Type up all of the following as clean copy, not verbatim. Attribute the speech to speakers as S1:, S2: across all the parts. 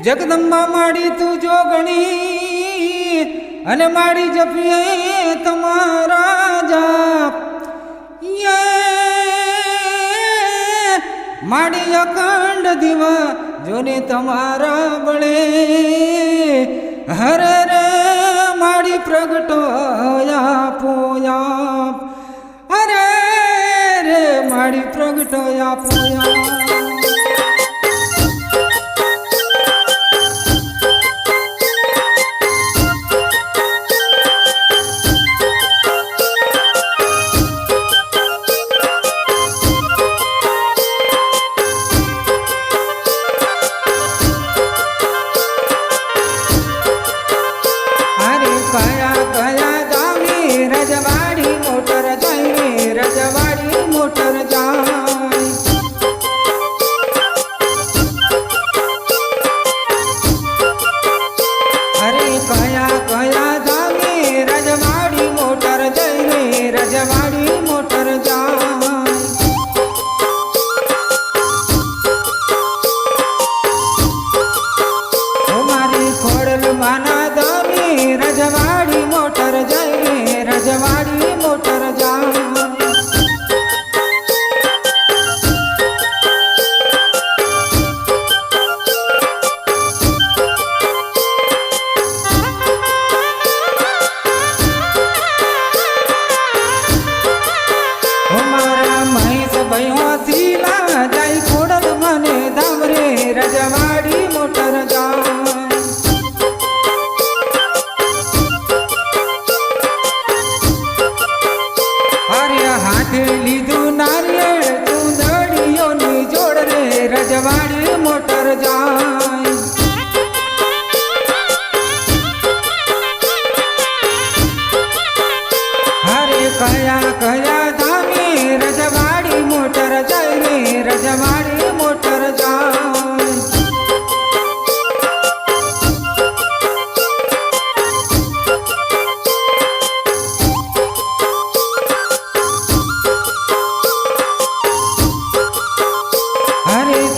S1: જગદંબા માડી તું જોગણી અને માડી જપીએ તમારા જાપ માડી અખંડ દીવા જોને તમારા બળે હરે રે માડી પ્રગટો આપો આપ હરે રે માડી પ્રગટો આપો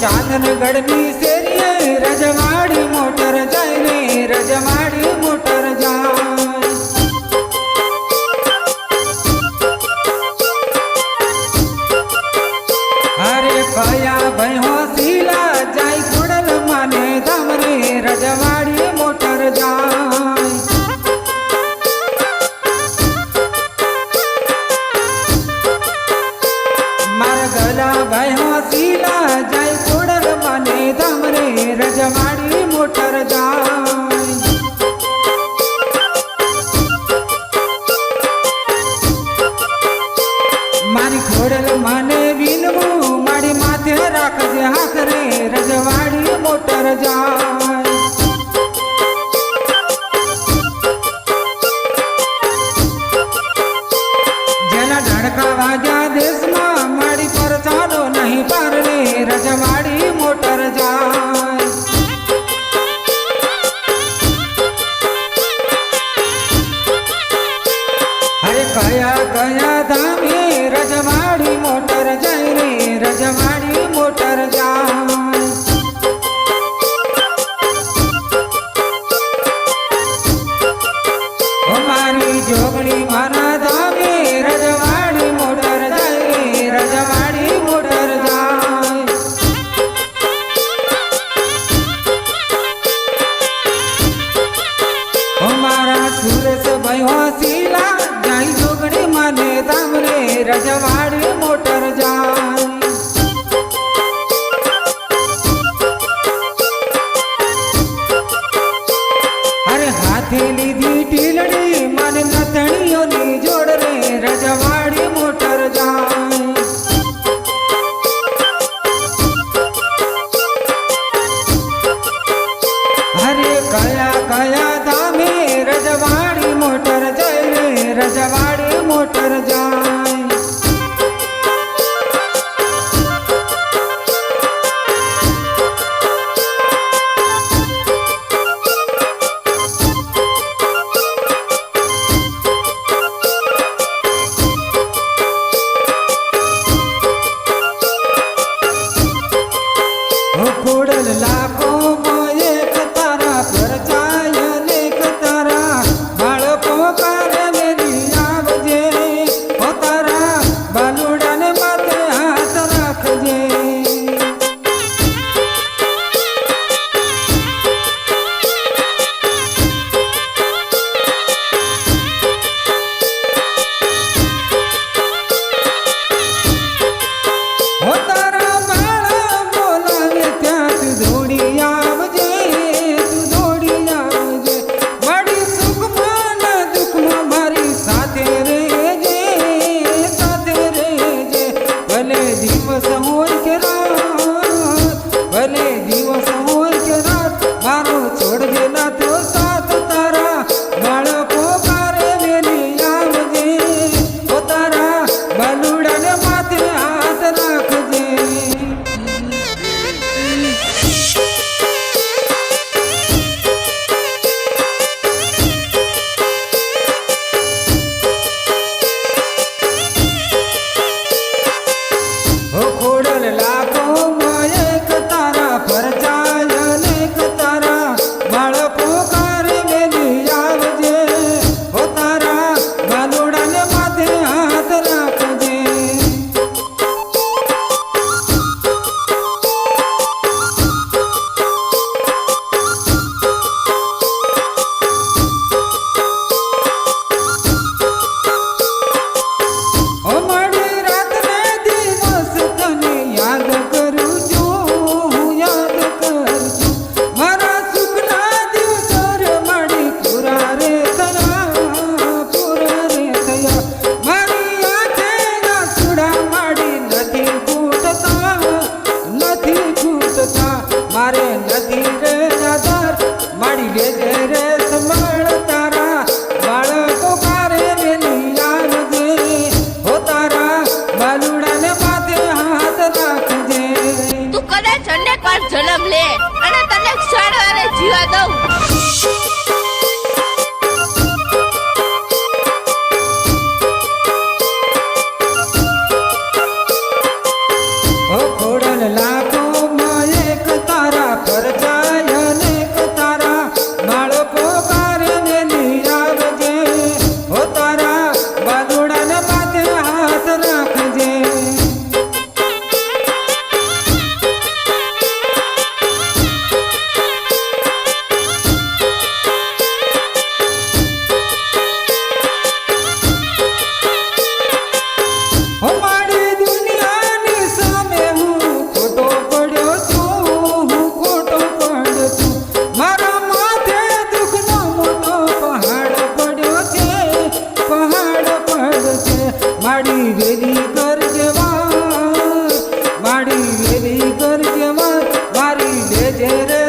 S1: ચાંદનગઢની શેરીએ રજવાડી મોટર જાય ને રજવાડી મોટર જાય અરે કયા ભાઈ હોસીલા જાય ખોડલ માને ધામ રે રજવાડી મોટર જાય મારા ગલા ભાઈ હોસીલા જાય રજવાડી મોટર જાય મારી ખોડલ મને વિનવું મારી માથે રાખજે હાથ રે રજવાડી મોટર જાય જેના ધડકા વાગ્યા દેશમાં મારી પરસાનો નહીં પાર રે રજવાડી મોટર જાય કયા કયા ધામે રજવાડી મોટર જાય રે રજવાડી મોટર જાય મારી જોગણી મારા ધામે રજવાડી મોટર જાય રે રજવાડી મોટર જાય મારા સુરેશ ભાઈ હોસીલા મને ધામ રે રજવાડી મોટર જાય અરે હાથે લીધી ટીલડી મને નથણીઓની જોડ રે રજવાડી મોટર જાય અરે કયા કયા ધામે રજવાડી મોટર જાય રે રજવાડી મોટર જાય ખોડલ લાખો એક મારે નથી રે આધાર મારી વેજે રે સંભાળ તારા બાળકો કારે વેલી આવજે હો તારા બાલુડાને માથે હાથ રાખજે
S2: તું કદાચ અનેક વાર જન્મ લે અને તને ક્ષણવારે જીવા દઉં
S1: ઓ ખોડલ લાખો માં એક તારા પર જાય અનેક તારા બાળકો કારે વેલી આવજે હો તારા બાલુડાને માથે હાથ રાખજે હો મારી દુનિયાની સામે હું ખોટો પડ્યો છું હું ખોટો પડ્યો છું મારા માથે દુઃખનો મોટો પહાડ પડ્યો છે મારી વેલી કરજે વાર મારી વેલી કરજે વાર મારી લેજે રે